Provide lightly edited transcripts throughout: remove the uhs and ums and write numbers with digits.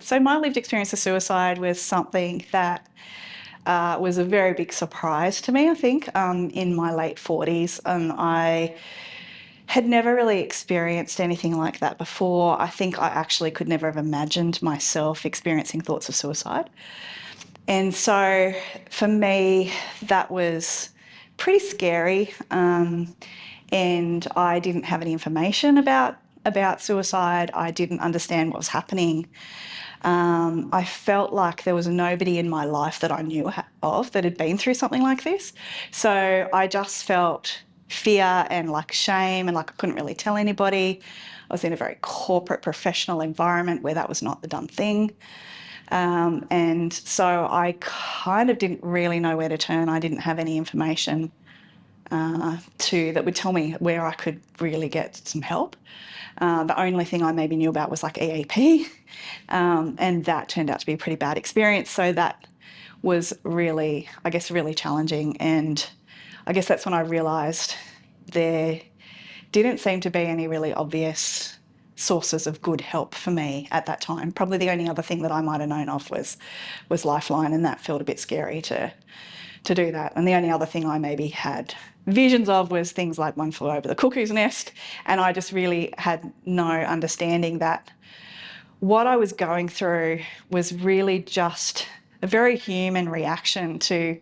So my lived experience of suicide was something that was a very big surprise to me, I think, in my late 40s. And I had never really experienced anything like that before. I think I actually could never have imagined myself experiencing thoughts of suicide. And so for me, that was pretty scary. And I didn't have any information about suicide. I didn't understand what was happening. I felt like there was nobody in my life that I knew of that had been through something like this. So I just felt fear and like shame and like I couldn't really tell anybody. I was in a very corporate professional environment where that was not the done thing. And so I kind of didn't really know where to turn. I didn't have any information that would tell me where I could really get some help. The only thing I maybe knew about was like EAP, and that turned out to be a pretty bad experience. So that was really, I guess, really challenging. And I guess that's when I realised there didn't seem to be any really obvious sources of good help for me at that time. Probably the only other thing that I might have known of was Lifeline, and that felt a bit scary to do that. And the only other thing I maybe had visions of was things like One Flew Over the Cuckoo's Nest, and I just really had no understanding that what I was going through was really just a very human reaction to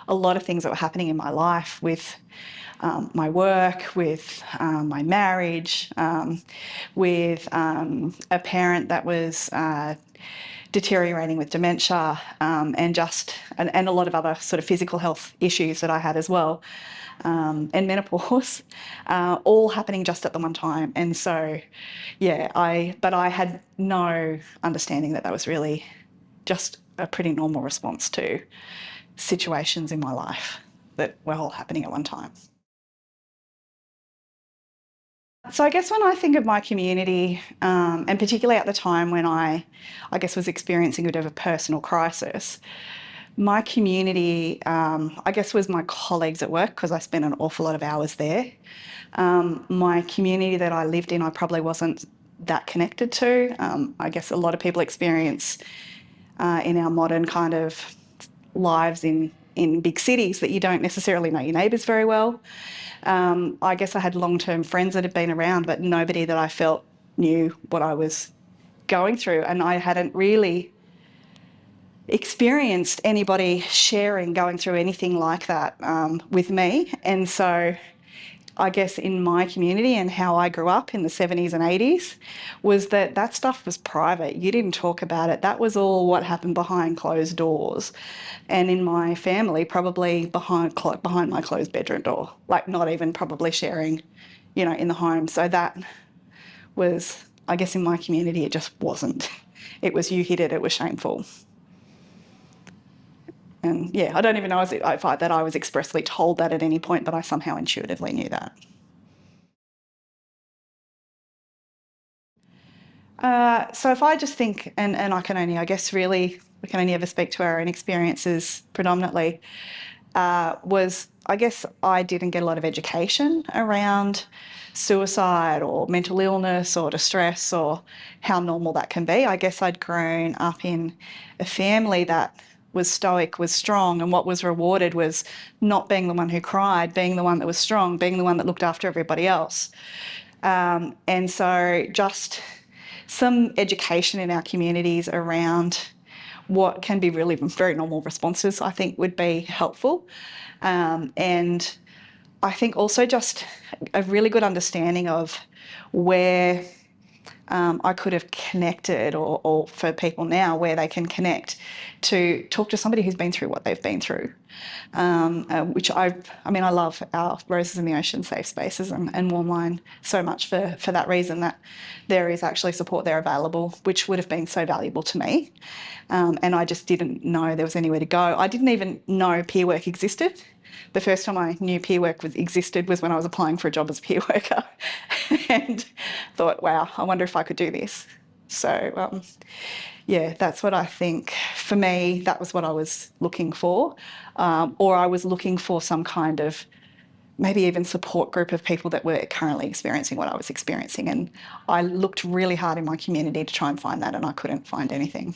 a lot of things that were happening in my life with my work, with my marriage, with a parent that was deteriorating with dementia, and a lot of other sort of physical health issues that I had as well, and menopause, all happening just at the one time. And so, yeah, but I had no understanding that was really just a pretty normal response to situations in my life that were all happening at one time. So I guess when I think of my community, and particularly at the time when I guess was experiencing a bit of a personal crisis, my community, I guess, was my colleagues at work because I spent an awful lot of hours there. My community that I lived in, I probably wasn't that connected to. I guess a lot of people experience in our modern kind of lives in big cities that you don't necessarily know your neighbours very well. I guess I had long-term friends that had been around, but nobody that I felt knew what I was going through, and I hadn't really experienced anybody going through anything like that with me. And so I guess in my community and how I grew up in the 70s and 80s was that stuff was private. You didn't talk about it. That was all what happened behind closed doors. And in my family, probably behind my closed bedroom door, like not even probably sharing, in the home. So that was, I guess in my community, it just wasn't. It was you hid it, it was shameful. And yeah, I don't even know if I was expressly told that at any point, but I somehow intuitively knew that. So if I just think, and I can only, I guess really, we can only ever speak to our own experiences predominantly, I guess I didn't get a lot of education around suicide or mental illness or distress or how normal that can be. I guess I'd grown up in a family that was stoic, was strong, and what was rewarded was not being the one who cried, being the one that was strong, being the one that looked after everybody else. And so just some education in our communities around what can be really very normal responses, I think, would be helpful. And I think also just a really good understanding of where I could have connected, or for people now, where they can connect to talk to somebody who's been through what they've been through, which I love our Roses in the Ocean safe spaces and Warmline so much for that reason, that there is actually support there available, which would have been so valuable to me. And I just didn't know there was anywhere to go. I didn't even know peer work existed. The first time I knew peer work existed was when I was applying for a job as a peer worker and thought, wow, I wonder if I could do this. So, yeah, that's what I think. For me, that was what I was looking for, or I was looking for some kind of maybe even support group of people that were currently experiencing what I was experiencing. And I looked really hard in my community to try and find that, and I couldn't find anything.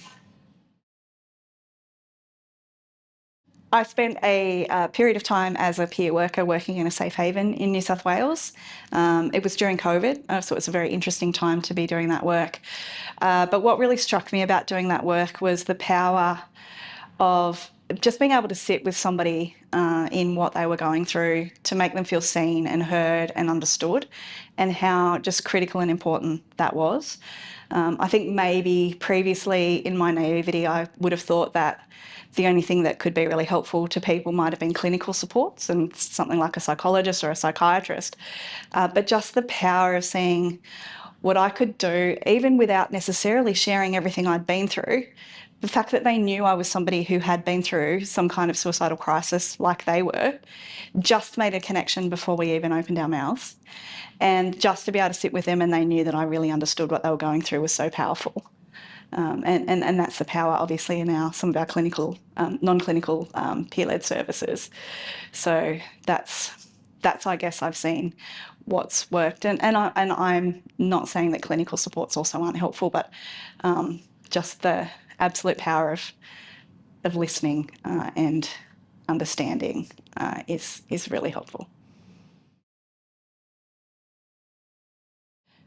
I spent a period of time as a peer worker working in a safe haven in New South Wales. It was during COVID, so it was a very interesting time to be doing that work. But what really struck me about doing that work was the power of just being able to sit with somebody in what they were going through, to make them feel seen and heard and understood, and how just critical and important that was. I think maybe previously in my naivety, I would have thought that the only thing that could be really helpful to people might have been clinical supports and something like a psychologist or a psychiatrist. But just the power of seeing what I could do, even without necessarily sharing everything I'd been through, the fact that they knew I was somebody who had been through some kind of suicidal crisis like they were, just made a connection before we even opened our mouths. And just to be able to sit with them and they knew that I really understood what they were going through was so powerful. And that's the power, obviously, in some of our clinical, non-clinical peer-led services. So that's I guess I've seen what's worked, and I'm not saying that clinical supports also aren't helpful, but just the absolute power of listening and understanding is really helpful.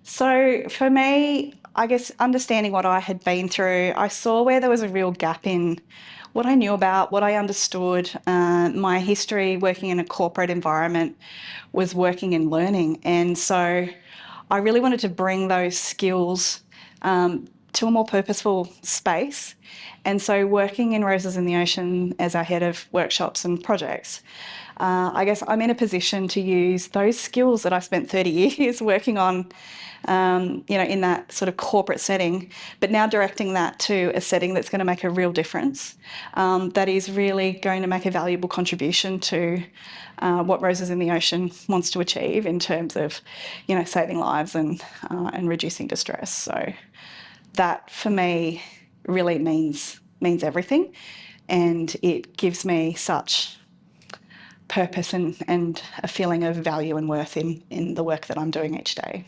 So for me, I guess understanding what I had been through, I saw where there was a real gap in what I knew about, what I understood. My history working in a corporate environment was working and learning. And so I really wanted to bring those skills to a more purposeful space. And so working in Roses in the Ocean as our head of workshops and projects, I guess I'm in a position to use those skills that I spent 30 years working on, in that sort of corporate setting, but now directing that to a setting that's going to make a real difference, that is really going to make a valuable contribution to what Roses in the Ocean wants to achieve in terms of, saving lives and reducing distress. So that for me really means everything, and it gives me such purpose and a feeling of value and worth in the work that I'm doing each day.